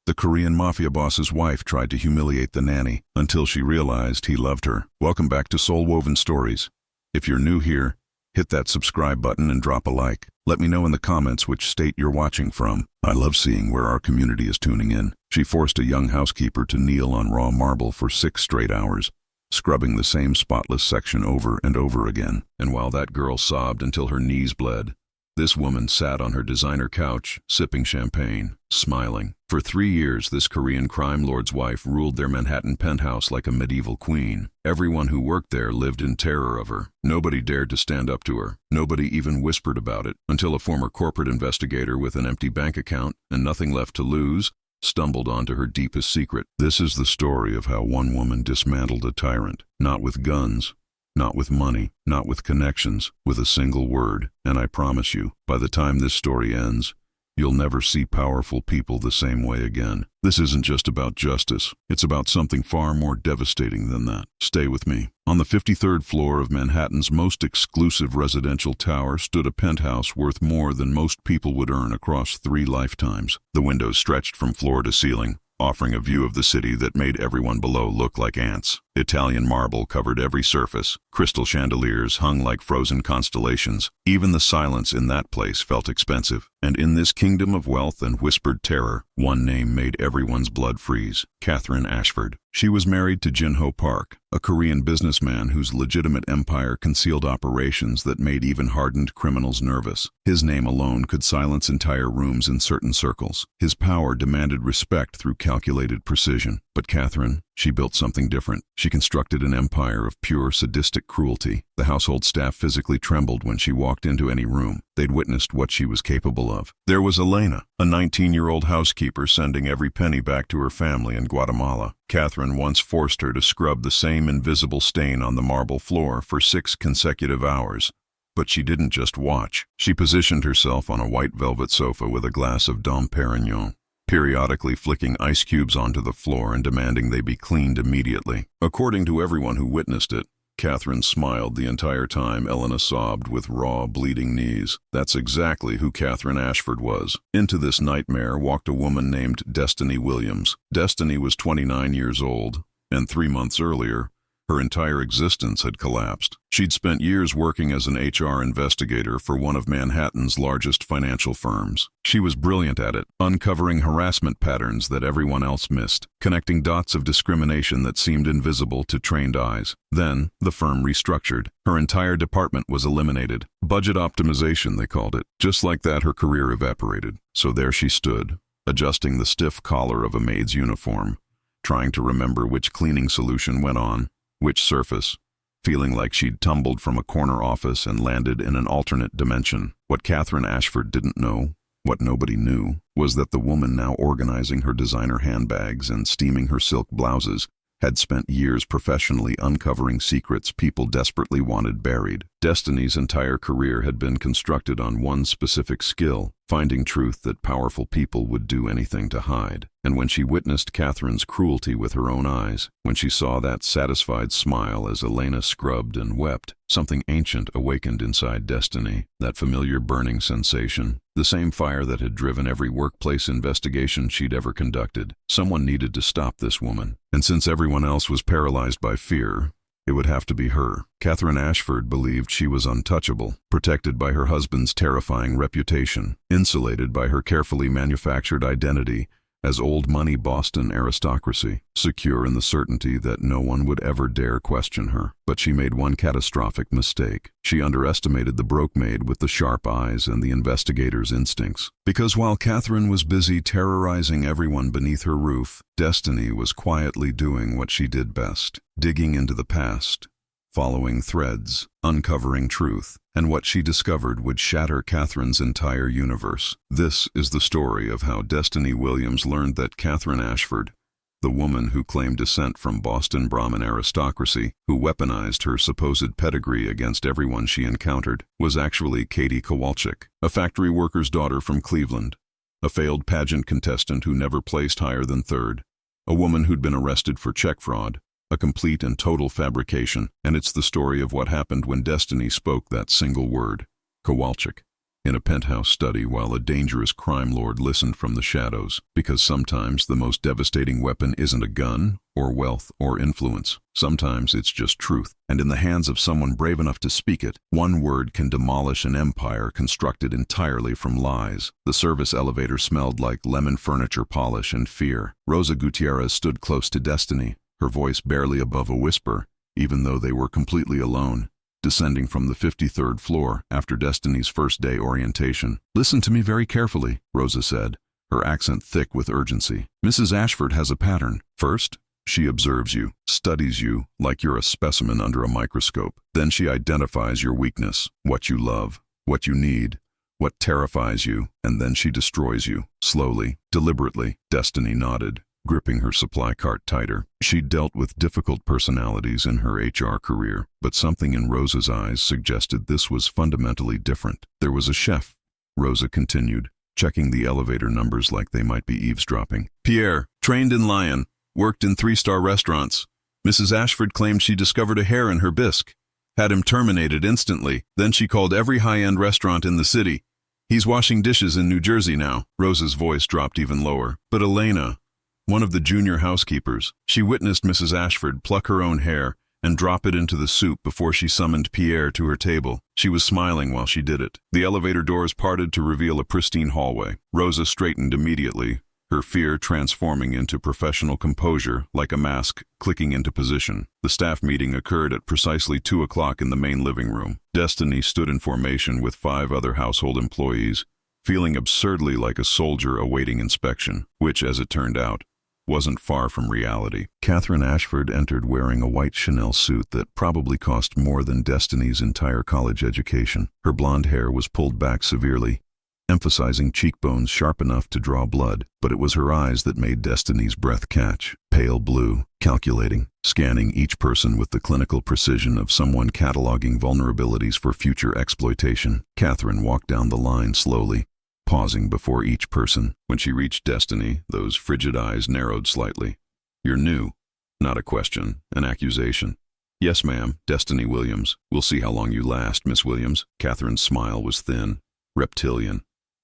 The Korean Mafia boss's wife tried to humiliate the nanny until she realized he loved her. Welcome back to Soul Woven Stories. If you're new here, hit that subscribe button and drop a like. Let me know in the comments which state you're watching from. I love seeing where our community is tuning in. She forced a young housekeeper to kneel on raw marble for 6 straight hours, scrubbing the same spotless section over and over again. And while that girl sobbed until her knees bled, this woman sat on her designer couch, sipping champagne, smiling. For 3 years, this Korean crime lord's wife ruled their Manhattan penthouse like a medieval queen. Everyone who worked there lived in terror of her. Nobody dared to stand up to her. Nobody even whispered about it, until a former corporate investigator with an empty bank account and nothing left to lose stumbled onto her deepest secret. This is the story of how one woman dismantled a tyrant, not with guns, not with money, not with connections, with a single word. And I promise you, by the time this story ends, you'll never see powerful people the same way again. This isn't just about justice. It's about something far more devastating than that. Stay with me. On the 53rd floor of Manhattan's most exclusive residential tower stood a penthouse worth more than most people would earn across 3 lifetimes. The windows stretched from floor to ceiling, offering a view of the city that made everyone below look like ants. Italian marble covered every surface. Crystal chandeliers hung like frozen constellations. Even the silence in that place felt expensive. And in this kingdom of wealth and whispered terror, one name made everyone's blood freeze: Catherine Ashford. She was married to Jin-ho Park, a Korean businessman whose legitimate empire concealed operations that made even hardened criminals nervous. His name alone could silence entire rooms in certain circles. His power demanded respect through calculated precision. But Catherine, she built something different. She constructed an empire of pure sadistic cruelty. The household staff physically trembled when she walked into any room. They'd witnessed what she was capable of. There was Elena, a 19-year-old housekeeper sending every penny back to her family in Guatemala. Catherine once forced her to scrub the same invisible stain on the marble floor for 6 consecutive hours. But she didn't just watch. She positioned herself on a white velvet sofa with a glass of Dom Perignon, periodically flicking ice cubes onto the floor and demanding they be cleaned immediately. According to everyone who witnessed it, Catherine smiled the entire time Elena sobbed with raw, bleeding knees. That's exactly who Catherine Ashford was. Into this nightmare walked a woman named Destiny Williams. Destiny was 29 years old, and 3 months earlier, her entire existence had collapsed. She'd spent years working as an HR investigator for one of Manhattan's largest financial firms. She was brilliant at it, uncovering harassment patterns that everyone else missed, connecting dots of discrimination that seemed invisible to trained eyes. Then, the firm restructured. Her entire department was eliminated. Budget optimization, they called it. Just like that, her career evaporated. So there she stood, adjusting the stiff collar of a maid's uniform, trying to remember which cleaning solution went on which surface, feeling like she'd tumbled from a corner office and landed in an alternate dimension. What Catherine Ashford didn't know, what nobody knew, was that the woman now organizing her designer handbags and steaming her silk blouses had spent years professionally uncovering secrets people desperately wanted buried. Destiny's entire career had been constructed on one specific skill: finding truth that powerful people would do anything to hide. And when she witnessed Catherine's cruelty with her own eyes, when she saw that satisfied smile as Elena scrubbed and wept, something ancient awakened inside Destiny. That familiar burning sensation, the same fire that had driven every workplace investigation she'd ever conducted. Someone needed to stop this woman. And since everyone else was paralyzed by fear, it would have to be her. Catherine Ashford believed she was untouchable, protected by her husband's terrifying reputation, insulated by her carefully manufactured identity as old money Boston aristocracy, secure in the certainty that no one would ever dare question her. But she made one catastrophic mistake. She underestimated the broke maid with the sharp eyes and the investigator's instincts. Because while Catherine was busy terrorizing everyone beneath her roof, Destiny was quietly doing what she did best: digging into the past, following threads, uncovering truth, and what she discovered would shatter Catherine's entire universe. This is the story of how Destiny Williams learned that Catherine Ashford, the woman who claimed descent from Boston Brahmin aristocracy, who weaponized her supposed pedigree against everyone she encountered, was actually Katie Kowalczyk, a factory worker's daughter from Cleveland, a failed pageant contestant who never placed higher than 3rd, a woman who'd been arrested for check fraud, a complete and total fabrication. And it's the story of what happened when Destiny spoke that single word: Kowalczyk. in a penthouse study while a dangerous crime lord listened from the shadows, because sometimes the most devastating weapon isn't a gun, or wealth, or influence. Sometimes it's just truth, and in the hands of someone brave enough to speak it, one word can demolish an empire constructed entirely from lies. The service elevator smelled like lemon furniture polish and fear. Rosa Gutierrez stood close to Destiny, her voice barely above a whisper, even though they were completely alone. Descending from the 53rd floor after Destiny's first day orientation. "Listen to me very carefully," Rosa said, her accent thick with urgency. "Mrs. Ashford has a pattern. First, she observes you, studies you like you're a specimen under a microscope. Then she identifies your weakness, what you love, what you need, what terrifies you, and then she destroys you. Slowly, deliberately." Destiny nodded, gripping her supply cart tighter. She'd dealt with difficult personalities in her HR career, but something in Rosa's eyes suggested this was fundamentally different. "There was a chef," Rosa continued, checking the elevator numbers like they might be eavesdropping. "Pierre, trained in Lyon, worked in 3-star restaurants. Mrs. Ashford claimed she discovered a hair in her bisque, had him terminated instantly. Then she called every high-end restaurant in the city. He's washing dishes in New Jersey now." Rosa's voice dropped even lower. "But Elena, one of the junior housekeepers, she witnessed Mrs. Ashford pluck her own hair and drop it into the soup before she summoned Pierre to her table. She was smiling while she did it." The elevator doors parted to reveal a pristine hallway. Rosa straightened immediately, her fear transforming into professional composure like a mask clicking into position. The staff meeting occurred at precisely 2 o'clock in the main living room. Destiny stood in formation with 5 other household employees, feeling absurdly like a soldier awaiting inspection, which, as it turned out, wasn't far from reality. Catherine Ashford entered wearing a white Chanel suit that probably cost more than Destiny's entire college education. Her blonde hair was pulled back severely, emphasizing cheekbones sharp enough to draw blood, but it was her eyes that made Destiny's breath catch. Pale blue, calculating, scanning each person with the clinical precision of someone cataloging vulnerabilities for future exploitation. Catherine walked down the line slowly, pausing before each person. When she reached Destiny, those frigid eyes narrowed slightly. "You're new." Not a question, an accusation. "Yes, ma'am, Destiny Williams. We'll see how long you last, Miss Williams." Catherine's smile was thin, reptilian.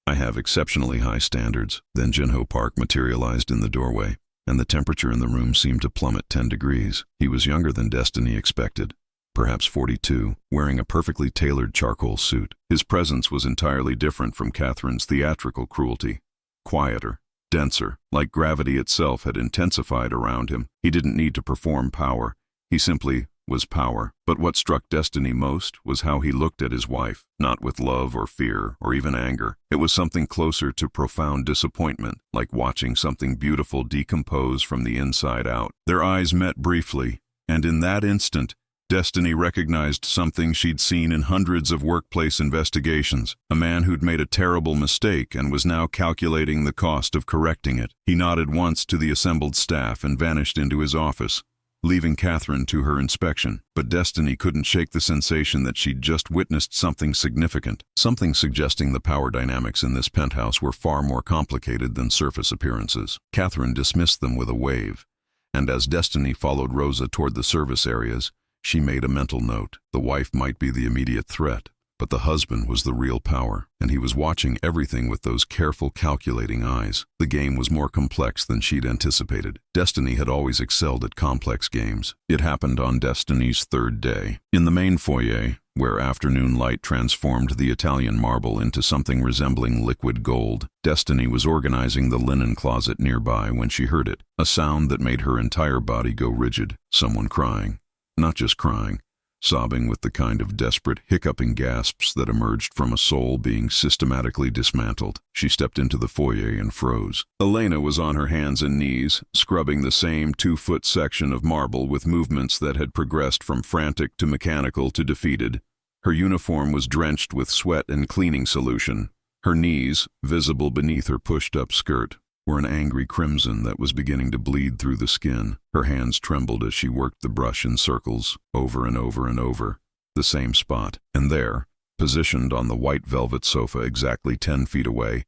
"I have exceptionally high standards." Then Jinho Park materialized in the doorway, and the temperature in the room seemed to plummet 10 degrees. He was younger than Destiny expected, perhaps 42, wearing a perfectly tailored charcoal suit. His presence was entirely different from Catherine's theatrical cruelty. Quieter, denser, like gravity itself had intensified around him. He didn't need to perform power. He simply was power. But what struck Destiny most was how he looked at his wife, not with love or fear or even anger. It was something closer to profound disappointment, like watching something beautiful decompose from the inside out. Their eyes met briefly, and in that instant, Destiny recognized something she'd seen in hundreds of workplace investigations. A man who'd made a terrible mistake and was now calculating the cost of correcting it. He nodded once to the assembled staff and vanished into his office, leaving Catherine to her inspection. But Destiny couldn't shake the sensation that she'd just witnessed something significant, something suggesting the power dynamics in this penthouse were far more complicated than surface appearances. Catherine dismissed them with a wave, and as Destiny followed Rosa toward the service areas, she made a mental note. The wife might be the immediate threat, but the husband was the real power, and he was watching everything with those careful, calculating eyes. The game was more complex than she'd anticipated. Destiny had always excelled at complex games. It happened on Destiny's 3rd day. In the main foyer, where afternoon light transformed the Italian marble into something resembling liquid gold, Destiny was organizing the linen closet nearby when she heard it, a sound that made her entire body go rigid. Someone crying. Not just crying, sobbing with the kind of desperate, hiccuping gasps that emerged from a soul being systematically dismantled. She stepped into the foyer and froze. Elena was on her hands and knees, scrubbing the same 2-foot section of marble with movements that had progressed from frantic to mechanical to defeated. Her uniform was drenched with sweat and cleaning solution. Her knees, visible beneath her pushed-up skirt, were an angry crimson that was beginning to bleed through the skin. Her hands trembled as she worked the brush in circles, over and over and over, the same spot. And there, positioned on the white velvet sofa exactly 10 feet away,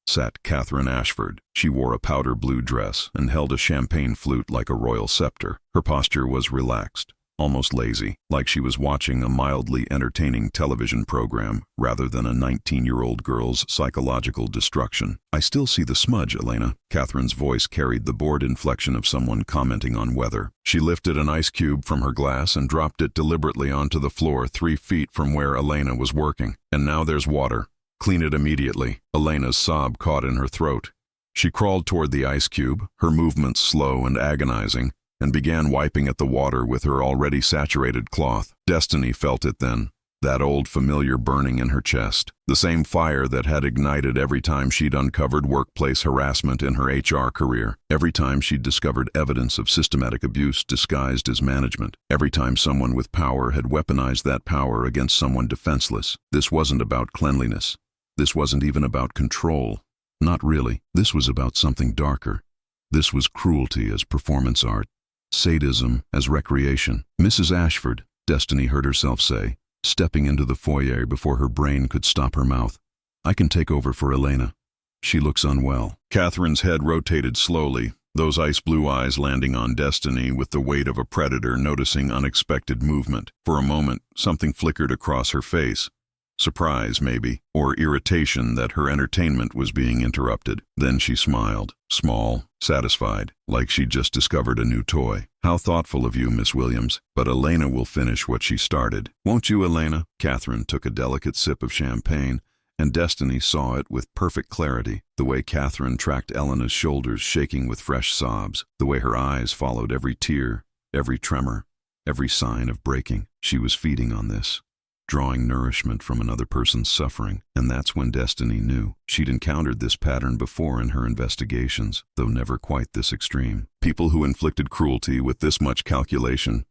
sat Catherine Ashford. She wore a powder blue dress and held a champagne flute like a royal scepter. Her posture was relaxed, almost lazy, like she was watching a mildly entertaining television program rather than a 19-year-old girl's psychological destruction. "I still see the smudge, Elena." Catherine's voice carried the bored inflection of someone commenting on weather. She lifted an ice cube from her glass and dropped it deliberately onto the floor 3 feet from where Elena was working. "And now there's water. Clean it immediately." Elena's sob caught in her throat. She crawled toward the ice cube, her movements slow and agonizing, and began wiping at the water with her already saturated cloth. Destiny felt it then, that old familiar burning in her chest, the same fire that had ignited every time she'd uncovered workplace harassment in her HR career, every time she'd discovered evidence of systematic abuse disguised as management, every time someone with power had weaponized that power against someone defenseless. This wasn't about cleanliness. This wasn't even about control. Not really. This was about something darker. This was cruelty as performance art, sadism as recreation. "Mrs. Ashford," Destiny heard herself say, stepping into the foyer before her brain could stop her mouth. "I can take over for Elena. She looks unwell." Catherine's head rotated slowly, those ice-blue eyes landing on Destiny with the weight of a predator noticing unexpected movement. For a moment, something flickered across her face. Surprise, maybe, or irritation that her entertainment was being interrupted. Then she smiled, small, satisfied, like she'd just discovered a new toy. "How thoughtful of you, Miss Williams, but Elena will finish what she started. Won't you, Elena?" Catherine took a delicate sip of champagne, and Destiny saw it with perfect clarity. The way Catherine tracked Elena's shoulders shaking with fresh sobs, the way her eyes followed every tear, every tremor, every sign of breaking. She was feeding on this, drawing nourishment from another person's suffering, and that's when Destiny knew. She'd encountered this pattern before in her investigations, though never quite this extreme. People who inflicted cruelty with this much calculation,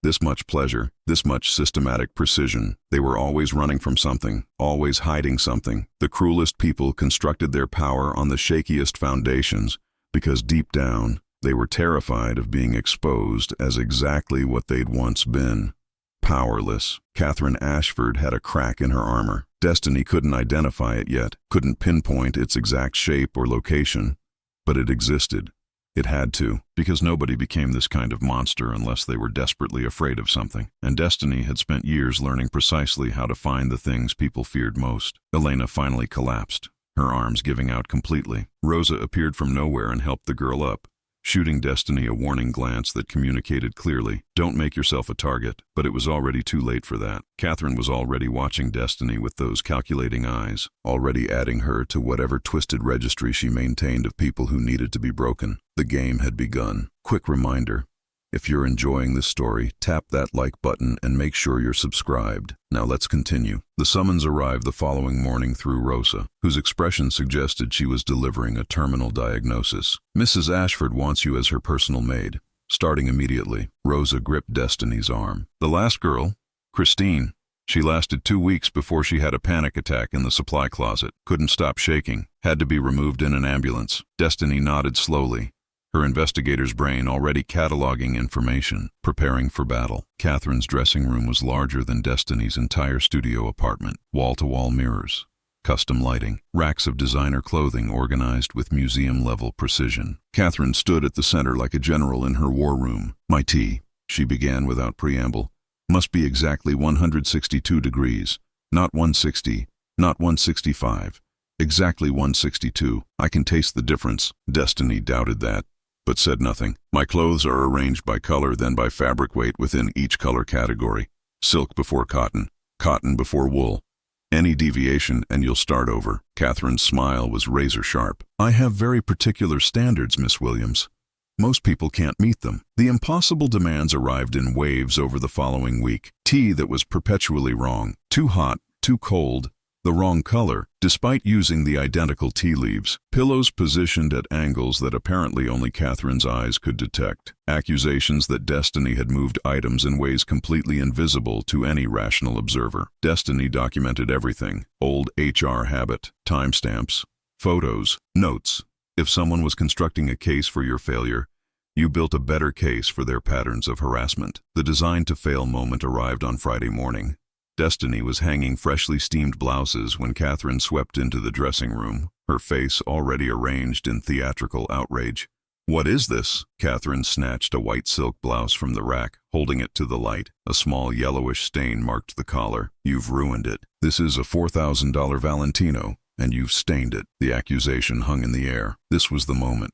this much pleasure, this much systematic precision. They were always running from something, always hiding something. The cruelest people constructed their power on the shakiest foundations, because deep down, they were terrified of being exposed as exactly what they'd once been. Powerless. Catherine Ashford had a crack in her armor. Destiny couldn't identify it yet, couldn't pinpoint its exact shape or location, but it existed. It had to, because nobody became this kind of monster unless they were desperately afraid of something, and Destiny had spent years learning precisely how to find the things people feared most. Elena finally collapsed, her arms giving out completely. Rosa appeared from nowhere and helped the girl up, shooting Destiny a warning glance that communicated clearly, "Don't make yourself a target." But it was already too late for that. Catherine was already watching Destiny with those calculating eyes, already adding her to whatever twisted registry she maintained of people who needed to be broken. The game had begun. Quick reminder, if you're enjoying this story, tap that like button and make sure you're subscribed. Now let's continue. The summons arrived the following morning through Rosa, whose expression suggested she was delivering a terminal diagnosis. "Mrs. Ashford wants you as her personal maid, starting immediately." Rosa gripped Destiny's arm. "The last girl, Christine, she lasted 2 weeks before she had a panic attack in the supply closet. Couldn't stop shaking. Had to be removed in an ambulance." Destiny nodded slowly, her investigator's brain already cataloging information, preparing for battle. Catherine's dressing room was larger than Destiny's entire studio apartment. Wall-to-wall mirrors, custom lighting, racks of designer clothing organized with museum-level precision. Catherine stood at the center like a general in her war room. "My tea," she began without preamble, "must be exactly 162 degrees. Not 160, not 165. Exactly 162. I can taste the difference." Destiny doubted that, but said nothing. "My clothes are arranged by color, then by fabric weight within each color category. Silk before cotton, cotton before wool. Any deviation and you'll start over." Catherine's smile was razor sharp. "I have very particular standards, Miss Williams. Most people can't meet them." The impossible demands arrived in waves over the following week. Tea that was perpetually wrong, too hot, too cold, the wrong color, despite using the identical tea leaves. Pillows positioned at angles that apparently only Catherine's eyes could detect. Accusations that Destiny had moved items in ways completely invisible to any rational observer. Destiny documented everything. Old HR habit, timestamps, photos, notes. If someone was constructing a case for your failure, you built a better case for their patterns of harassment. The design-to-fail moment arrived on Friday morning. Destiny was hanging freshly steamed blouses when Catherine swept into the dressing room, her face already arranged in theatrical outrage. "What is this?" Catherine snatched a white silk blouse from the rack, holding it to the light. A small yellowish stain marked the collar. "You've ruined it. This is a $4,000 Valentino, and you've stained it." The accusation hung in the air. This was the moment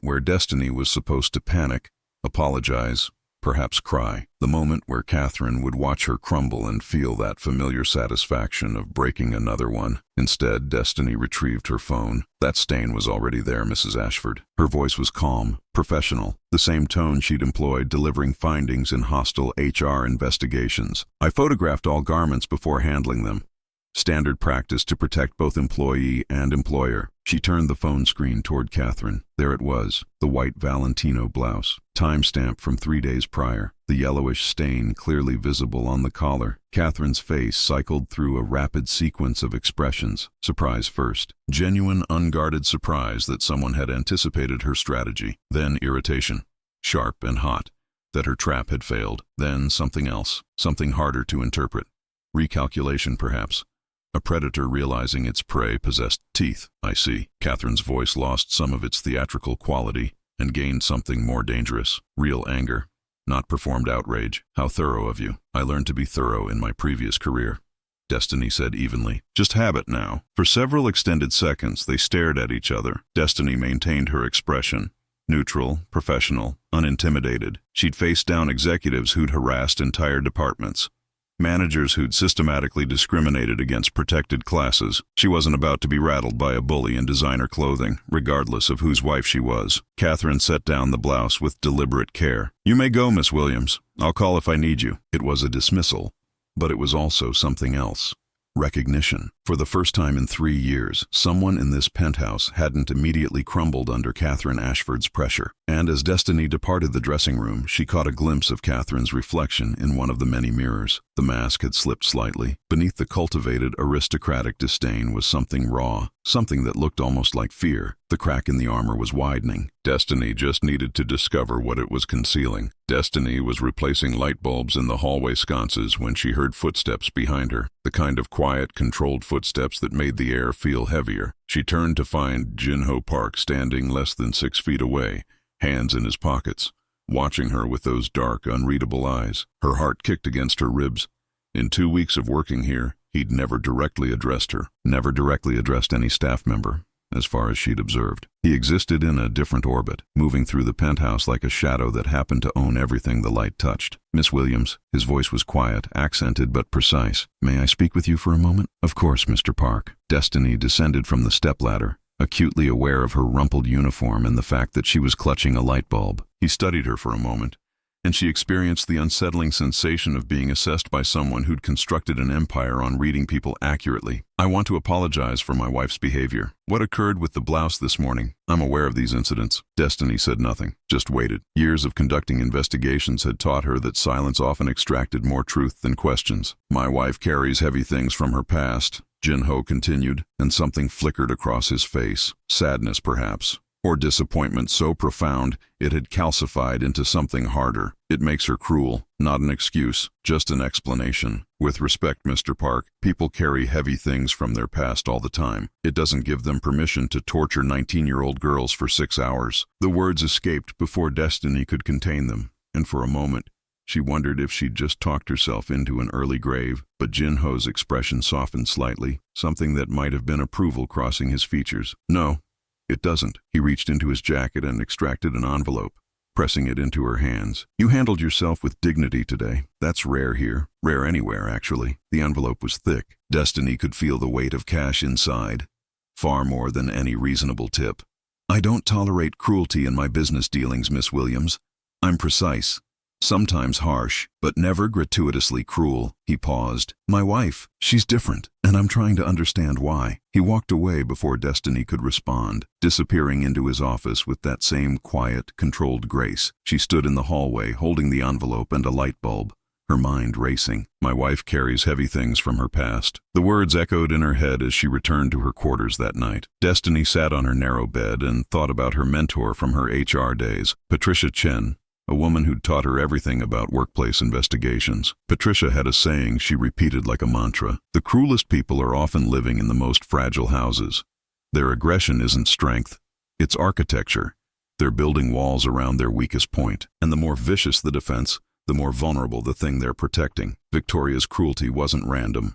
where Destiny was supposed to panic, apologize, perhaps cry. The moment where Catherine would watch her crumble and feel that familiar satisfaction of breaking another one. Instead, Destiny retrieved her phone. "That stain was already there, Mrs. Ashford." Her voice was calm, professional, the same tone she'd employed delivering findings in hostile HR investigations. "I photographed all garments before handling them. Standard practice to protect both employee and employer." She turned the phone screen toward Catherine. There it was, the white Valentino blouse, timestamp from 3 days prior, the yellowish stain clearly visible on the collar. Catherine's face cycled through a rapid sequence of expressions. Surprise first, genuine, unguarded surprise that someone had anticipated her strategy. Then irritation, sharp and hot, that her trap had failed. Then something else, something harder to interpret. Recalculation, perhaps. A predator realizing its prey possessed teeth. "I see." Catherine's voice lost some of its theatrical quality and gained something more dangerous. Real anger, not performed outrage. "How thorough of you. I learned to be thorough in my previous career," Destiny said evenly. "Just habit now." For several extended seconds, they stared at each other. Destiny maintained her expression. Neutral, professional, unintimidated. She'd faced down executives who'd harassed entire departments. Managers who'd systematically discriminated against protected classes. She wasn't about to be rattled by a bully in designer clothing, regardless of whose wife she was. Catherine set down the blouse with deliberate care. "You may go, Miss Williams. I'll call if I need you." It was a dismissal, but it was also something else. Recognition. For the first time in 3 years, someone in this penthouse hadn't immediately crumbled under Catherine Ashford's pressure. And as Destiny departed the dressing room, she caught a glimpse of Catherine's reflection in one of the many mirrors. The mask had slipped slightly. Beneath the cultivated, aristocratic disdain was something raw, something that looked almost like fear. The crack in the armor was widening. Destiny just needed to discover what it was concealing. Destiny was replacing light bulbs in the hallway sconces when she heard footsteps behind her, the kind of quiet, controlled footsteps that made the air feel heavier. She turned to find Jinho Park standing less than 6 feet away, hands in his pockets, watching her with those dark, unreadable eyes. Her heart kicked against her ribs. In 2 weeks of working here, he'd never directly addressed her, never directly addressed any staff member, as far as she'd observed. He existed in a different orbit, moving through the penthouse like a shadow that happened to own everything the light touched. "Miss Williams," his voice was quiet, accented but precise. "May I speak with you for a moment?" "Of course, Mr. Park." Destiny descended from the stepladder, acutely aware of her rumpled uniform and the fact that she was clutching a light bulb. He studied her for a moment, and she experienced the unsettling sensation of being assessed by someone who'd constructed an empire on reading people accurately. "I want to apologize for my wife's behavior. What occurred with the blouse this morning? I'm aware of these incidents." Destiny said nothing, just waited. Years of conducting investigations had taught her that silence often extracted more truth than questions. "My wife carries heavy things from her past," Jinho continued, and something flickered across his face. Sadness, perhaps. Or disappointment so profound it had calcified into something harder. "It makes her cruel. Not an excuse, just an explanation. With respect, Mr. Park, people carry heavy things from their past all the time. It doesn't give them permission to torture 19-year-old girls for 6 hours." The words escaped before Destiny could contain them, and for a moment, she wondered if she'd just talked herself into an early grave. But Jinho's expression softened slightly, something that might have been approval crossing his features. "No. It doesn't." He reached into his jacket and extracted an envelope, pressing it into her hands. "You handled yourself with dignity today. That's rare here. Rare anywhere, actually." The envelope was thick. Destiny could feel the weight of cash inside, far more than any reasonable tip. "I don't tolerate cruelty in my business dealings, Miss Williams. I'm precise. Sometimes harsh, but never gratuitously cruel." He paused. "My wife, she's different, and I'm trying to understand why." He walked away before Destiny could respond, disappearing into his office with that same quiet, controlled grace. She stood in the hallway, holding the envelope and a light bulb, her mind racing. "My wife carries heavy things from her past." The words echoed in her head as she returned to her quarters that night. Destiny sat on her narrow bed and thought about her mentor from her HR days, Patricia Chen, a woman who'd taught her everything about workplace investigations. Patricia had a saying she repeated like a mantra: "The cruelest people are often living in the most fragile houses. Their aggression isn't strength, it's architecture. They're building walls around their weakest point, and the more vicious the defense, the more vulnerable the thing they're protecting. Victoria's cruelty wasn't random.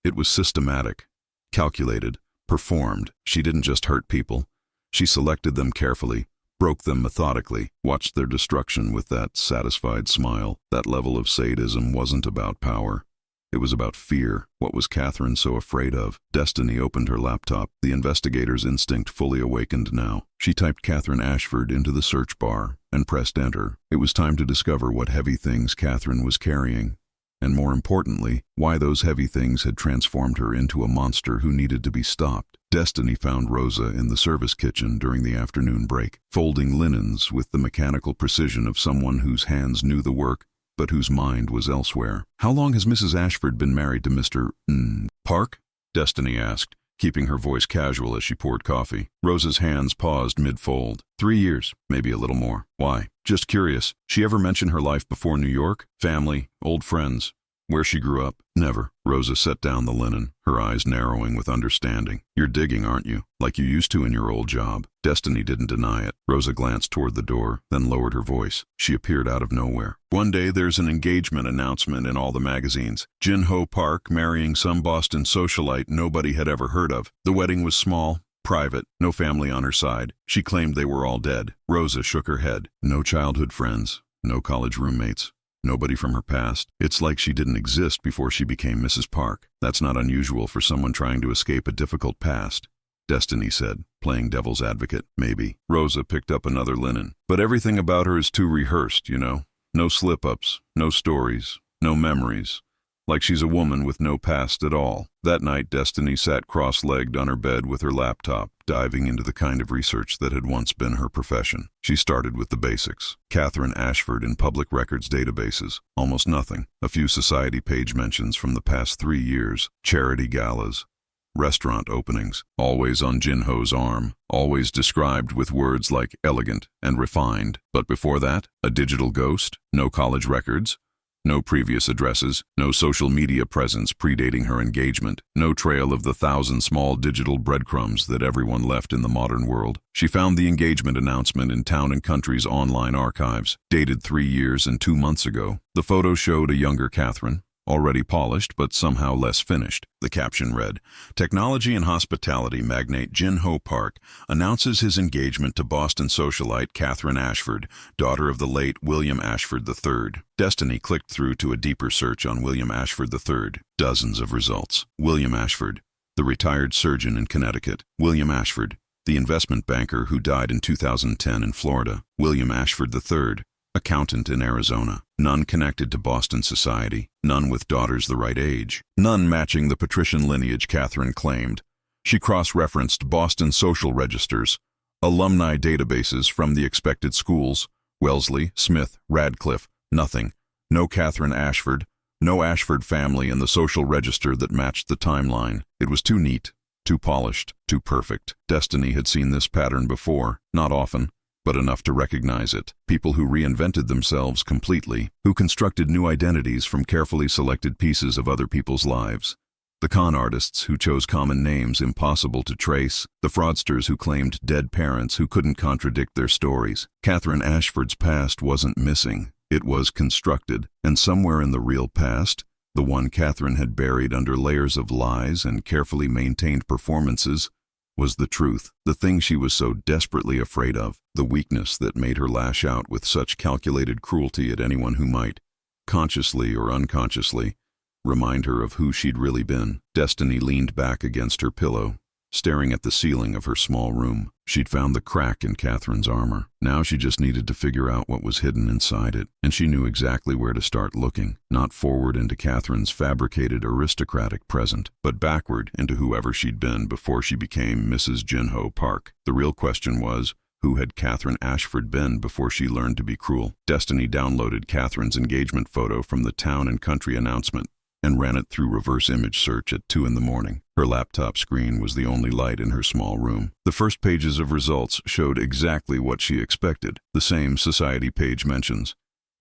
It was systematic, calculated, performed. She didn't just hurt people. She selected them carefully, broke them methodically, watched their destruction with that satisfied smile. That level of sadism wasn't about power. It was about fear. What was Catherine so afraid of? Destiny opened her laptop, the investigator's instinct fully awakened now. She typed Catherine Ashford into the search bar and pressed enter. It was time to discover what heavy things Catherine was carrying, and more importantly, why those heavy things had transformed her into a monster who needed to be stopped. Destiny found Rosa in the service kitchen during the afternoon break, folding linens with the mechanical precision of someone whose hands knew the work, but whose mind was elsewhere. "How long has Mrs. Ashford been married to Mr. Park?" Destiny asked, keeping her voice casual as she poured coffee. Rosa's hands paused mid-fold. 3 years, maybe a little more. Why? Just curious. She ever mention her life before New York? Family, old friends, where she grew up? Never. Rosa set down the linen, her eyes narrowing with understanding. "You're digging, aren't you? Like you used to in your old job." Destiny didn't deny it. Rosa glanced toward the door, then lowered her voice. She appeared out of nowhere. "One day there's an engagement announcement in all the magazines. Jin-Ho Park marrying some Boston socialite nobody had ever heard of. The wedding was small, private, no family on her side. She claimed they were all dead." Rosa shook her head. No childhood friends, no college roommates. Nobody from her past. It's like she didn't exist before she became Mrs. Park. "That's not unusual for someone trying to escape a difficult past," Destiny said, playing devil's advocate. "Maybe." Rosa picked up another linen. "But everything about her is too rehearsed, you know? No slip-ups, no stories, no memories. Like she's a woman with no past at all." That night, Destiny sat cross-legged on her bed with her laptop, diving into the kind of research that had once been her profession. She started with the basics. Catherine Ashford in public records databases. Almost nothing. A few society page mentions from the past 3 years. Charity galas. Restaurant openings. Always on Jin-Ho's arm. Always described with words like elegant and refined. But before that, a digital ghost. No college records. No previous addresses, no social media presence predating her engagement, no trail of the 1,000 small digital breadcrumbs that everyone left in the modern world. She found the engagement announcement in Town & Country's online archives, dated 3 years and 2 months ago. The photo showed a younger Catherine, already polished but somehow less finished. The caption read, "Technology and hospitality magnate Jin-Ho Park announces his engagement to Boston socialite Catherine Ashford, daughter of the late William Ashford III." Destiny clicked through to a deeper search on William Ashford III. Dozens of results. William Ashford, the retired surgeon in Connecticut. William Ashford, the investment banker who died in 2010 in Florida. William Ashford III, accountant in Arizona. None connected to Boston society. None with daughters the right age. None matching the patrician lineage Catherine claimed. She cross-referenced Boston social registers, alumni databases from the expected schools, Wellesley, Smith, Radcliffe. Nothing. No Catherine Ashford. No Ashford family in the social register that matched the timeline. It was too neat, too polished, too perfect. Destiny had seen this pattern before, not often, but enough to recognize it. People who reinvented themselves completely, who constructed new identities from carefully selected pieces of other people's lives. The con artists who chose common names impossible to trace, the fraudsters who claimed dead parents who couldn't contradict their stories. Catherine Ashford's past wasn't missing, it was constructed, and somewhere in the real past, the one Catherine had buried under layers of lies and carefully maintained performances, was the truth, the thing she was so desperately afraid of, the weakness that made her lash out with such calculated cruelty at anyone who might, consciously or unconsciously, remind her of who she'd really been. Destiny leaned back against her pillow, staring at the ceiling of her small room. She'd found the crack in Catherine's armor. Now she just needed to figure out what was hidden inside it, and she knew exactly where to start looking, not forward into Catherine's fabricated aristocratic present, but backward into whoever she'd been before she became Mrs. Jin-Ho Park. The real question was, who had Catherine Ashford been before she learned to be cruel? Destiny downloaded Catherine's engagement photo from the Town & Country announcement and ran it through reverse image search at 2 in the morning. Her laptop screen was the only light in her small room. The first pages of results showed exactly what she expected. The same society page mentions,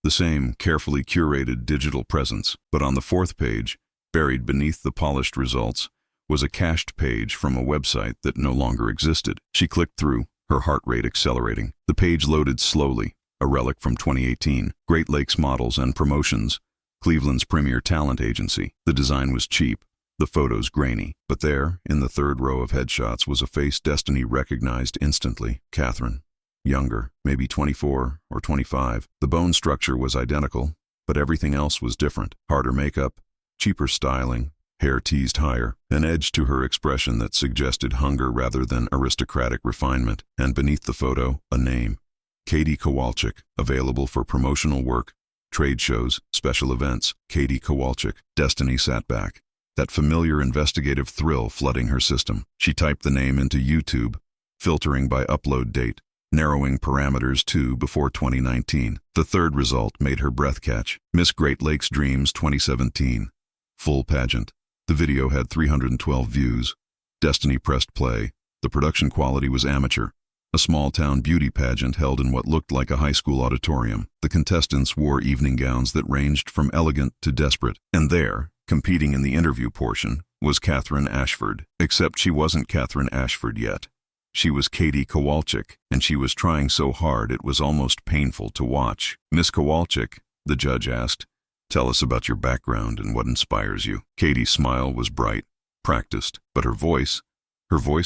the same carefully curated digital presence. But on the 4th page, buried beneath the polished results, was a cached page from a website that no longer existed. She clicked through, her heart rate accelerating. The page loaded slowly, a relic from 2018. Great Lakes Models and Promotions, Cleveland's premier talent agency. The design was cheap, the photos grainy. But there, in the third row of headshots, was a face Destiny recognized instantly. Catherine. Younger, maybe 24 or 25. The bone structure was identical, but everything else was different. Harder makeup, cheaper styling, hair teased higher, an edge to her expression that suggested hunger rather than aristocratic refinement. And beneath the photo, a name. Katie Kowalczyk, available for promotional work, trade shows, special events. Katie Kowalczyk. Destiny sat back, that familiar investigative thrill flooding her system. She typed the name into YouTube, filtering by upload date, narrowing parameters to before 2019. The third result made her breath catch. Miss Great Lakes Dreams 2017. Full pageant. The video had 312 views. Destiny pressed play. The production quality was amateur. A small-town beauty pageant held in what looked like a high school auditorium. The contestants wore evening gowns that ranged from elegant to desperate. And there, competing in the interview portion, was Catherine Ashford. Except she wasn't Catherine Ashford yet. She was Katie Kowalczyk, and she was trying so hard it was almost painful to watch. Miss Kowalczyk, the judge asked, tell us about your background and what inspires you. Katie's smile was bright, practiced, but her voice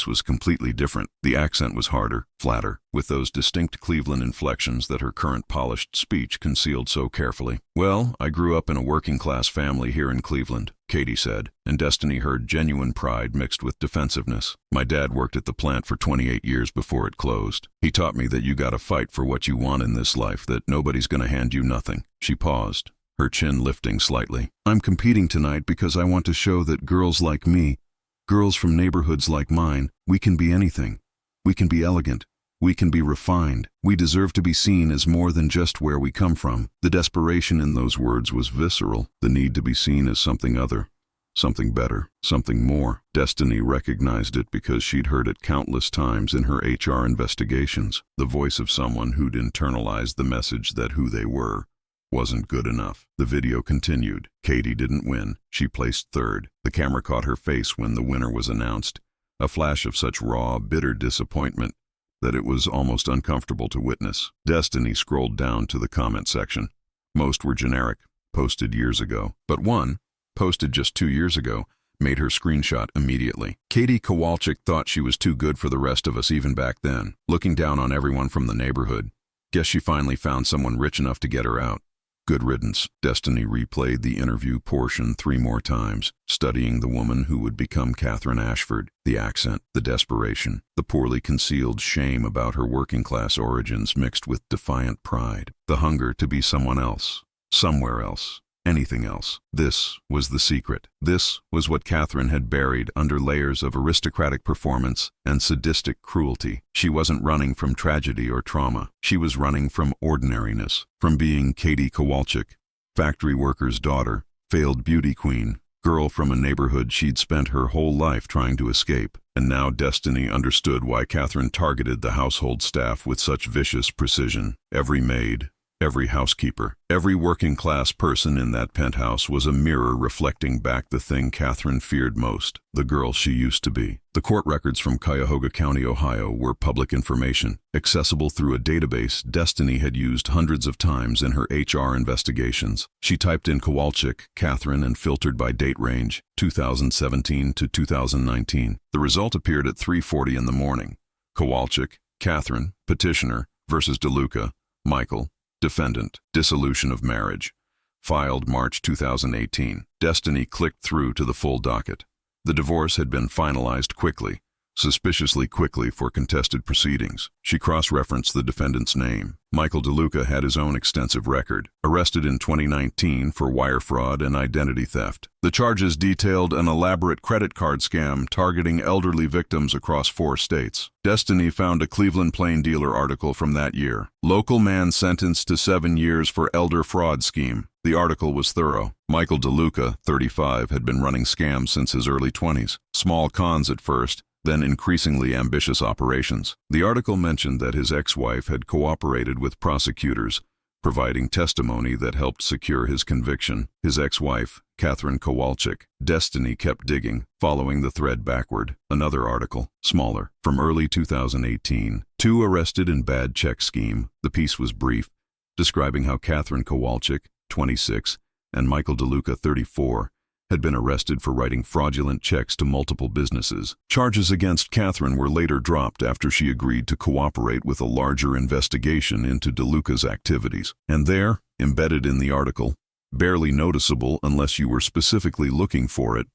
was completely different. The accent was harder, flatter, with those distinct Cleveland inflections that her current polished speech concealed so carefully. Well, I grew up in a working-class family here in Cleveland, Katie said, and Destiny heard genuine pride mixed with defensiveness. My dad worked at the plant for 28 years before it closed. He taught me that you gotta fight for what you want in this life, that nobody's gonna hand you nothing. She paused, her chin lifting slightly. I'm competing tonight because I want to show that girls like me, girls from neighborhoods like mine, we can be anything. We can be elegant. We can be refined. We deserve to be seen as more than just where we come from. The desperation in those words was visceral. The need to be seen as something other, something better, something more. Destiny recognized it because she'd heard it countless times in her HR investigations. The voice of someone who'd internalized the message that who they were wasn't good enough. The video continued. Katie didn't win. She placed third. The camera caught her face when the winner was announced, a flash of such raw, bitter disappointment that it was almost uncomfortable to witness. Destiny scrolled down to the comment section. Most were generic, posted years ago. But one, posted just 2 years ago, made her screenshot immediately. Katie Kowalczyk thought she was too good for the rest of us even back then, looking down on everyone from the neighborhood. Guess she finally found someone rich enough to get her out. Good riddance. Destiny replayed the interview portion 3 more times, studying the woman who would become Catherine Ashford, the accent, the desperation, the poorly concealed shame about her working-class origins mixed with defiant pride, the hunger to be someone else, somewhere else, anything else. This was the secret. This was what Catherine had buried under layers of aristocratic performance and sadistic cruelty. She wasn't running from tragedy or trauma. She was running from ordinariness, from being Katie Kowalczyk, factory worker's daughter, failed beauty queen, girl from a neighborhood she'd spent her whole life trying to escape. And now Destiny understood why Catherine targeted the household staff with such vicious precision. Every maid, every housekeeper, every working-class person in that penthouse was a mirror reflecting back the thing Catherine feared most, the girl she used to be. The court records from Cuyahoga County, Ohio, were public information, accessible through a database Destiny had used hundreds of times in her HR investigations. She typed in Kowalczyk, Catherine, and filtered by date range, 2017 to 2019. The result appeared at 3:40 in the morning. Kowalczyk, Catherine, petitioner, versus DeLuca, Michael, defendant, dissolution of marriage. Filed March 2018. Destiny clicked through to the full docket. The divorce had been finalized quickly, suspiciously quickly for contested proceedings. She cross-referenced the defendant's name. Michael DeLuca had his own extensive record, arrested in 2019 for wire fraud and identity theft. The charges detailed an elaborate credit card scam targeting elderly victims across 4 states. Destiny found a Cleveland Plain Dealer article from that year. Local man sentenced to 7 years for elder fraud scheme. The article was thorough. Michael DeLuca, 35, had been running scams since his early 20s. Small cons at first, then increasingly ambitious operations. The article mentioned that his ex-wife had cooperated with prosecutors, providing testimony that helped secure his conviction. His ex-wife, Catherine Kowalczyk. Destiny kept digging, following the thread backward. Another article, smaller, from early 2018. 2 arrested in bad check scheme. The piece was brief, describing how Catherine Kowalczyk, 26, and Michael DeLuca, 34, had been arrested for writing fraudulent checks to multiple businesses. Charges against Catherine were later dropped after she agreed to cooperate with a larger investigation into DeLuca's activities. And there, embedded in the article, barely noticeable unless you were specifically looking for it,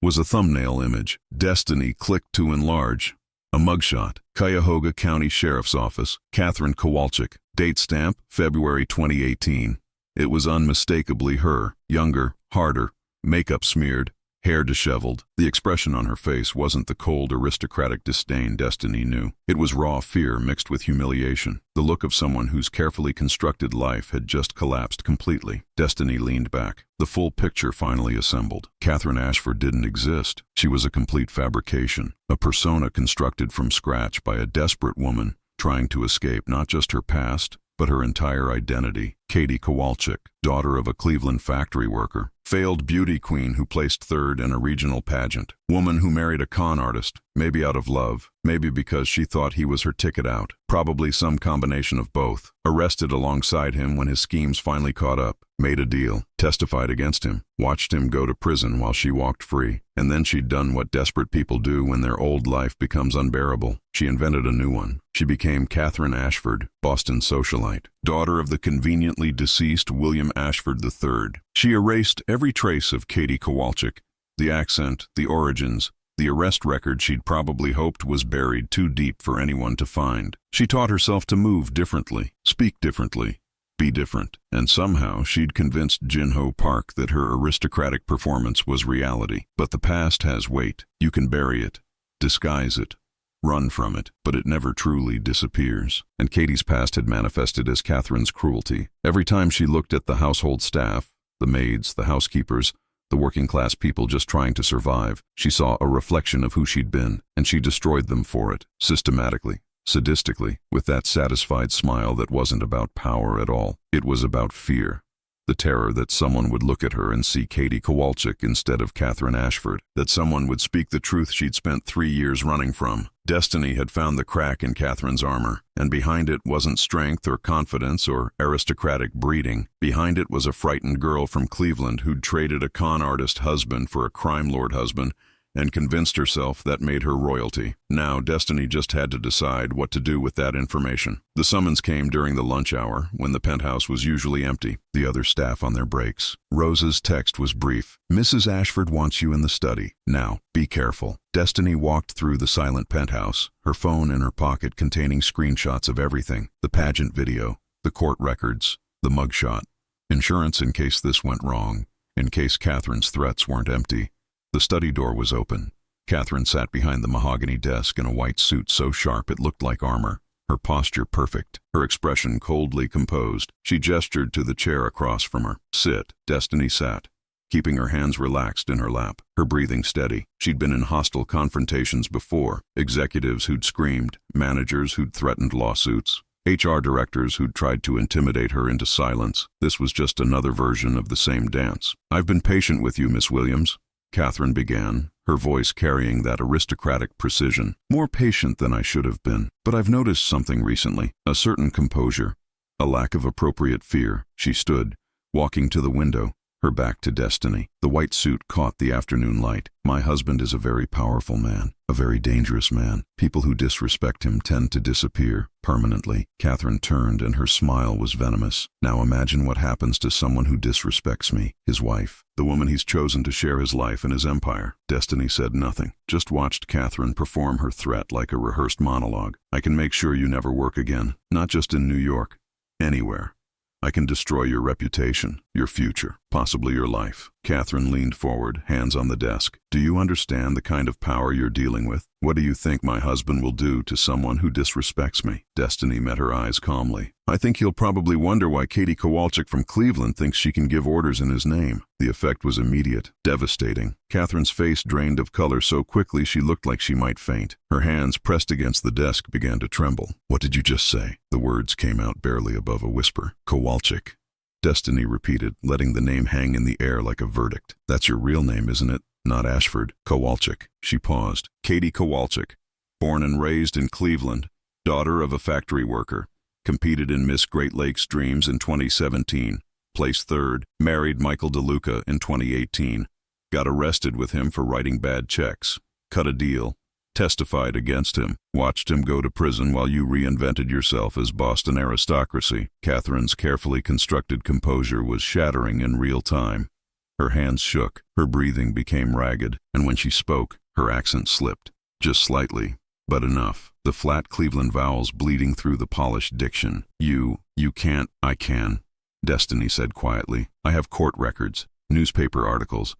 was a thumbnail image. Destiny clicked to enlarge. A mugshot. Cuyahoga County Sheriff's Office. Catherine Kowalczyk. Date stamp, February 2018. It was unmistakably her, younger, harder, makeup smeared, hair disheveled. The expression on her face wasn't the cold, aristocratic disdain Destiny knew. It was raw fear mixed with humiliation, the look of someone whose carefully constructed life had just collapsed completely. Destiny leaned back. The full picture finally assembled. Catherine Ashford didn't exist. She was a complete fabrication, a persona constructed from scratch by a desperate woman trying to escape not just her past, but her entire identity. Katie Kowalczyk, daughter of a Cleveland factory worker, failed beauty queen who placed third in a regional pageant, woman who married a con artist, maybe out of love, maybe because she thought he was her ticket out, probably some combination of both, arrested alongside him when his schemes finally caught up, made a deal, testified against him, watched him go to prison while she walked free, and then she'd done what desperate people do when their old life becomes unbearable. She invented a new one. She became Catherine Ashford, Boston socialite, daughter of the conveniently deceased William Ashford III. She erased every trace of Katie Kowalczyk, the accent, the origins, the arrest record she'd probably hoped was buried too deep for anyone to find. She taught herself to move differently, speak differently, be different, and somehow she'd convinced Jinho Park that her aristocratic performance was reality. But the past has weight. You can bury it, disguise it, run from it, but it never truly disappears. And Katie's past had manifested as Catherine's cruelty. Every time she looked at the household staff, the maids, the housekeepers, the working-class people just trying to survive, she saw a reflection of who she'd been, and she destroyed them for it, systematically, sadistically, with that satisfied smile that wasn't about power at all. It was about fear. The terror that someone would look at her and see Katie Kowalczyk instead of Catherine Ashford, that someone would speak the truth she'd spent 3 years running from. Destiny had found the crack in Catherine's armor, and behind it wasn't strength or confidence or aristocratic breeding. Behind it was a frightened girl from Cleveland who'd traded a con artist husband for a crime lord husband, and convinced herself that made her royalty. Now, Destiny just had to decide what to do with that information. The summons came during the lunch hour, when the penthouse was usually empty, the other staff on their breaks. Rose's text was brief. "Mrs. Ashford wants you in the study. Now, be careful." Destiny walked through the silent penthouse, her phone in her pocket containing screenshots of everything: the pageant video, the court records, the mugshot. Insurance in case this went wrong, in case Catherine's threats weren't empty. The study door was open. Catherine sat behind the mahogany desk in a white suit so sharp it looked like armor, her posture perfect, her expression coldly composed. She gestured to the chair across from her. "Sit." Destiny sat, keeping her hands relaxed in her lap, her breathing steady. She'd been in hostile confrontations before, executives who'd screamed, managers who'd threatened lawsuits, HR directors who'd tried to intimidate her into silence. This was just another version of the same dance. "I've been patient with you, Miss Williams," Catherine began, her voice carrying that aristocratic precision. "More patient than I should have been. But I've noticed something recently, a certain composure, a lack of appropriate fear." She stood, walking to the window, her back to Destiny. The white suit caught the afternoon light. "My husband is a very powerful man, a very dangerous man. People who disrespect him tend to disappear permanently." Catherine turned and her smile was venomous. "Now imagine what happens to someone who disrespects me, his wife, the woman he's chosen to share his life and his empire." Destiny said nothing, just watched Catherine perform her threat like a rehearsed monologue. "I can make sure you never work again, not just in New York, anywhere. I can destroy your reputation, your future, possibly your life." Catherine leaned forward, hands on the desk. "Do you understand the kind of power you're dealing with? What do you think my husband will do to someone who disrespects me?" Destiny met her eyes calmly. "I think he'll probably wonder why Katie Kowalczyk from Cleveland thinks she can give orders in his name." The effect was immediate, devastating. Catherine's face drained of color so quickly she looked like she might faint. Her hands, pressed against the desk, began to tremble. "What did you just say?" The words came out barely above a whisper. "Kowalczyk." Destiny repeated, letting the name hang in the air like a verdict. That's your real name, isn't it? Not Ashford. Kowalczyk. She paused. Katie Kowalczyk. Born and raised in Cleveland. Daughter of a factory worker. Competed in Miss Great Lakes Dreams in 2017. Placed third. Married Michael DeLuca in 2018. Got arrested with him for writing bad checks. Cut a deal. Testified against him. Watched him go to prison while you reinvented yourself as Boston aristocracy. Catherine's carefully constructed composure was shattering in real time. Her hands shook, her breathing became ragged, and when she spoke, her accent slipped. Just slightly, but enough. The flat Cleveland vowels bleeding through the polished diction. You can't, I can, Destiny said quietly. I have court records, newspaper articles,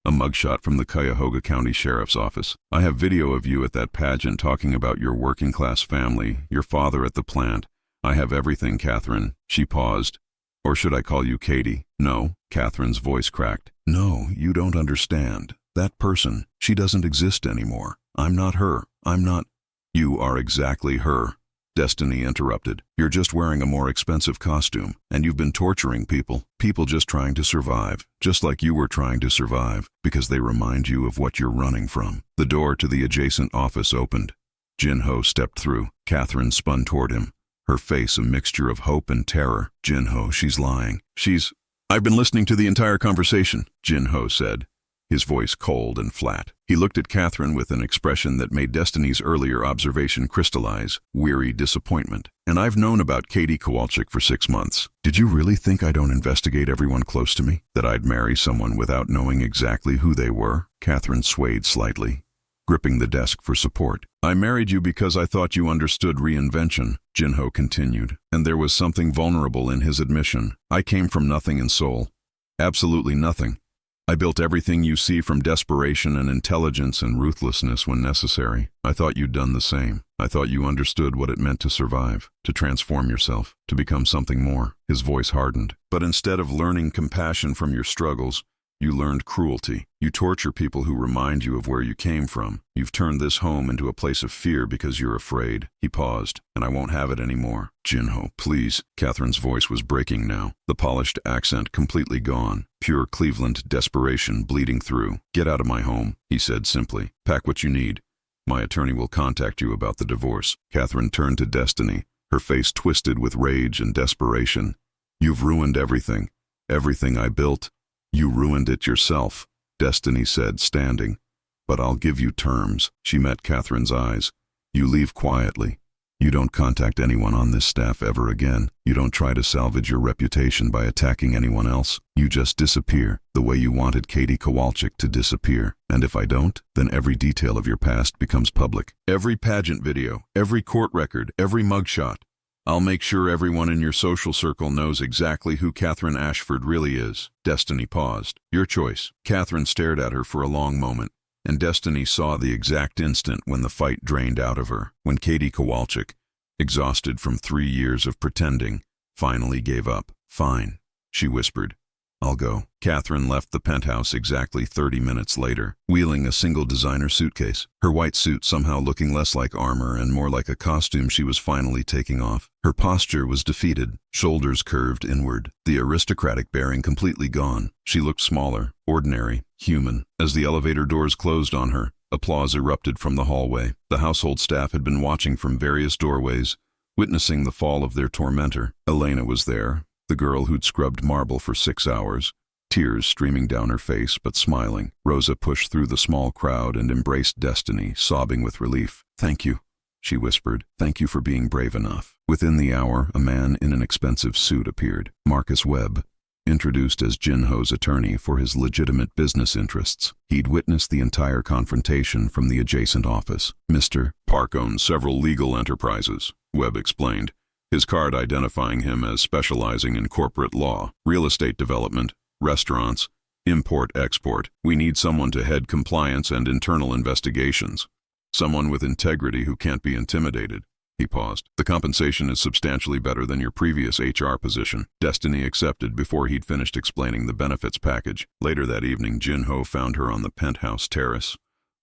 a mugshot from the Cuyahoga County Sheriff's Office. I have video of you at that pageant talking about your working-class family, your father at the plant. I have everything, Catherine. She paused. Or should I call you Katie? No, Catherine's voice cracked. No, you don't understand. That person, she doesn't exist anymore. I'm not her. I'm not. You are exactly her. Destiny interrupted. You're just wearing a more expensive costume, and you've been torturing people. People just trying to survive, just like you were trying to survive, because they remind you of what you're running from. The door to the adjacent office opened. Jin-Ho stepped through. Catherine spun toward him, her face a mixture of hope and terror. Jin-Ho, she's lying. I've been listening to the entire conversation, Jin-Ho said, his voice cold and flat. He looked at Catherine with an expression that made Destiny's earlier observation crystallize, weary disappointment. And I've known about Katie Kowalczyk for 6 months. Did you really think I don't investigate everyone close to me? That I'd marry someone without knowing exactly who they were? Catherine swayed slightly, gripping the desk for support. I married you because I thought you understood reinvention, Jin-Ho continued, and there was something vulnerable in his admission. I came from nothing in Seoul. Absolutely nothing. I built everything you see from desperation and intelligence and ruthlessness when necessary. I thought you'd done the same. I thought you understood what it meant to survive, to transform yourself, to become something more. His voice hardened. But instead of learning compassion from your struggles, you learned cruelty. You torture people who remind you of where you came from. You've turned this home into a place of fear because you're afraid. He paused, and I won't have it anymore. Jin-Ho, please. Catherine's voice was breaking now, the polished accent completely gone. Pure Cleveland desperation bleeding through. Get out of my home, he said simply. Pack what you need. My attorney will contact you about the divorce. Catherine turned to Destiny, her face twisted with rage and desperation. You've ruined everything. Everything I built. You ruined it yourself, Destiny said, standing. But I'll give you terms. She met Catherine's eyes. You leave quietly. You don't contact anyone on this staff ever again. You don't try to salvage your reputation by attacking anyone else. You just disappear, the way you wanted Katie Kowalczyk to disappear. And if I don't, then every detail of your past becomes public. Every pageant video, every court record, every mugshot. I'll make sure everyone in your social circle knows exactly who Catherine Ashford really is. Destiny paused. Your choice. Catherine stared at her for a long moment, and Destiny saw the exact instant when the fight drained out of her, when Katie Kowalczyk, exhausted from 3 years of pretending, finally gave up. Fine, she whispered. I'll go. Catherine left the penthouse exactly 30 minutes later, wheeling a single designer suitcase, her white suit somehow looking less like armor and more like a costume she was finally taking off. Her posture was defeated, shoulders curved inward, the aristocratic bearing completely gone. She looked smaller, ordinary, human. As the elevator doors closed on her, applause erupted from the hallway. The household staff had been watching from various doorways, witnessing the fall of their tormentor. Elena was there, the girl who'd scrubbed marble for 6 hours, tears streaming down her face but smiling. Rosa pushed through the small crowd and embraced Destiny, sobbing with relief. Thank you, she whispered. Thank you for being brave enough. Within the hour, a man in an expensive suit appeared. Marcus Webb, introduced as Jin-Ho's attorney for his legitimate business interests. He'd witnessed the entire confrontation from the adjacent office. Mr. Park owns several legal enterprises, Webb explained, his card identifying him as specializing in corporate law, real estate development, restaurants, import-export. We need someone to head compliance and internal investigations. Someone with integrity who can't be intimidated. He paused. The compensation is substantially better than your previous HR position. Destiny accepted before he'd finished explaining the benefits package. Later that evening, Jin-Ho found her on the penthouse terrace,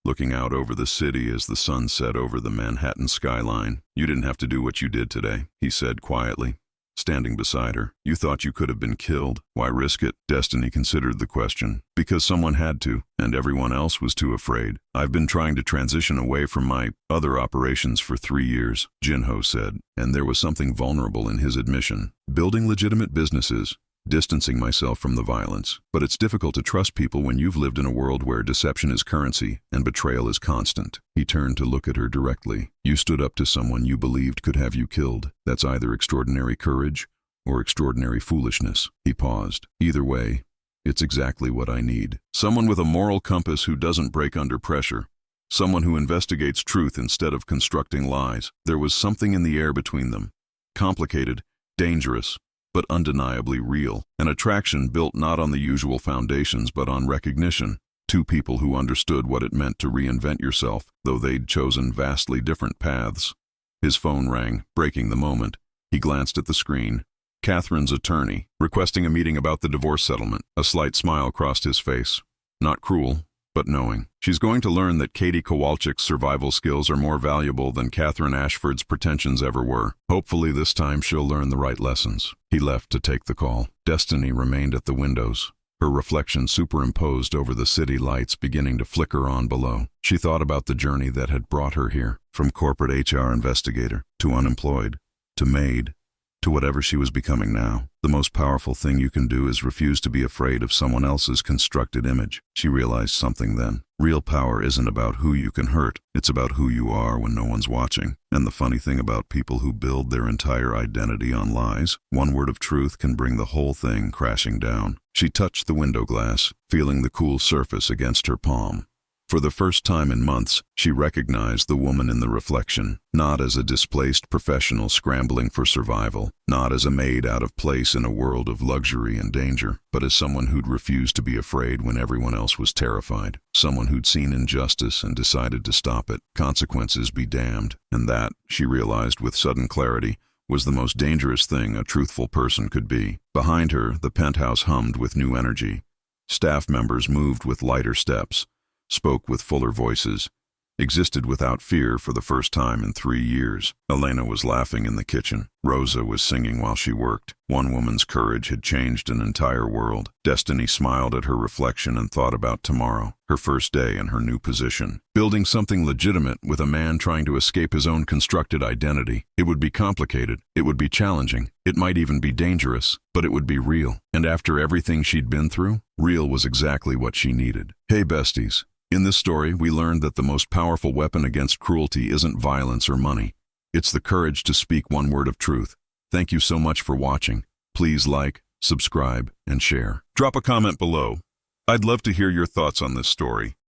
looking out over the city as the sun set over the Manhattan skyline. You didn't have to do what you did today, he said quietly. standing beside her. You thought you could have been killed. Why risk it? Destiny considered the question. Because someone had to, and everyone else was too afraid. I've been trying to transition away from my other operations for 3 years, Jinho said, and there was something vulnerable in his admission. Building legitimate businesses, distancing myself from the violence. But it's difficult to trust people when you've lived in a world where deception is currency and betrayal is constant. He turned to look at her directly. You stood up to someone you believed could have you killed. That's either extraordinary courage or extraordinary foolishness. He paused. Either way, it's exactly what I need. Someone with a moral compass who doesn't break under pressure. Someone who investigates truth instead of constructing lies. There was something in the air between them. Complicated, dangerous, but undeniably real. An attraction built not on the usual foundations but on recognition. Two people who understood what it meant to reinvent yourself, though they'd chosen vastly different paths. His phone rang, breaking the moment. He glanced at the screen. Catherine's attorney, requesting a meeting about the divorce settlement. A slight smile crossed his face. Not cruel, but knowing. She's going to learn that Katie Kowalczyk's survival skills are more valuable than Catherine Ashford's pretensions ever were. Hopefully this time she'll learn the right lessons. He left to take the call. Destiny remained at the windows, her reflection superimposed over the city lights beginning to flicker on below. She thought about the journey that had brought her here, from corporate HR investigator, to unemployed, to maid, to whatever she was becoming now. The most powerful thing you can do is refuse to be afraid of someone else's constructed image. She realized something then. Real power isn't about who you can hurt. It's about who you are when no one's watching. And the funny thing about people who build their entire identity on lies, one word of truth can bring the whole thing crashing down. She touched the window glass, feeling the cool surface against her palm. For the first time in months, she recognized the woman in the reflection, not as a displaced professional scrambling for survival, not as a maid out of place in a world of luxury and danger, but as someone who'd refused to be afraid when everyone else was terrified, someone who'd seen injustice and decided to stop it. Consequences be damned, and that, she realized with sudden clarity, was the most dangerous thing a truthful person could be. Behind her, the penthouse hummed with new energy. Staff members moved with lighter steps, spoke with fuller voices, existed without fear for the first time in 3 years. Elena was laughing in the kitchen. Rosa was singing while she worked. One woman's courage had changed an entire world. Destiny smiled at her reflection and thought about tomorrow, her first day in her new position. Building something legitimate with a man trying to escape his own constructed identity. It would be complicated. It would be challenging. It might even be dangerous, but it would be real. And after everything she'd been through, real was exactly what she needed. Hey besties. In this story, we learned that the most powerful weapon against cruelty isn't violence or money. It's the courage to speak one word of truth. Thank you so much for watching. Please like, subscribe, and share. Drop a comment below. I'd love to hear your thoughts on this story.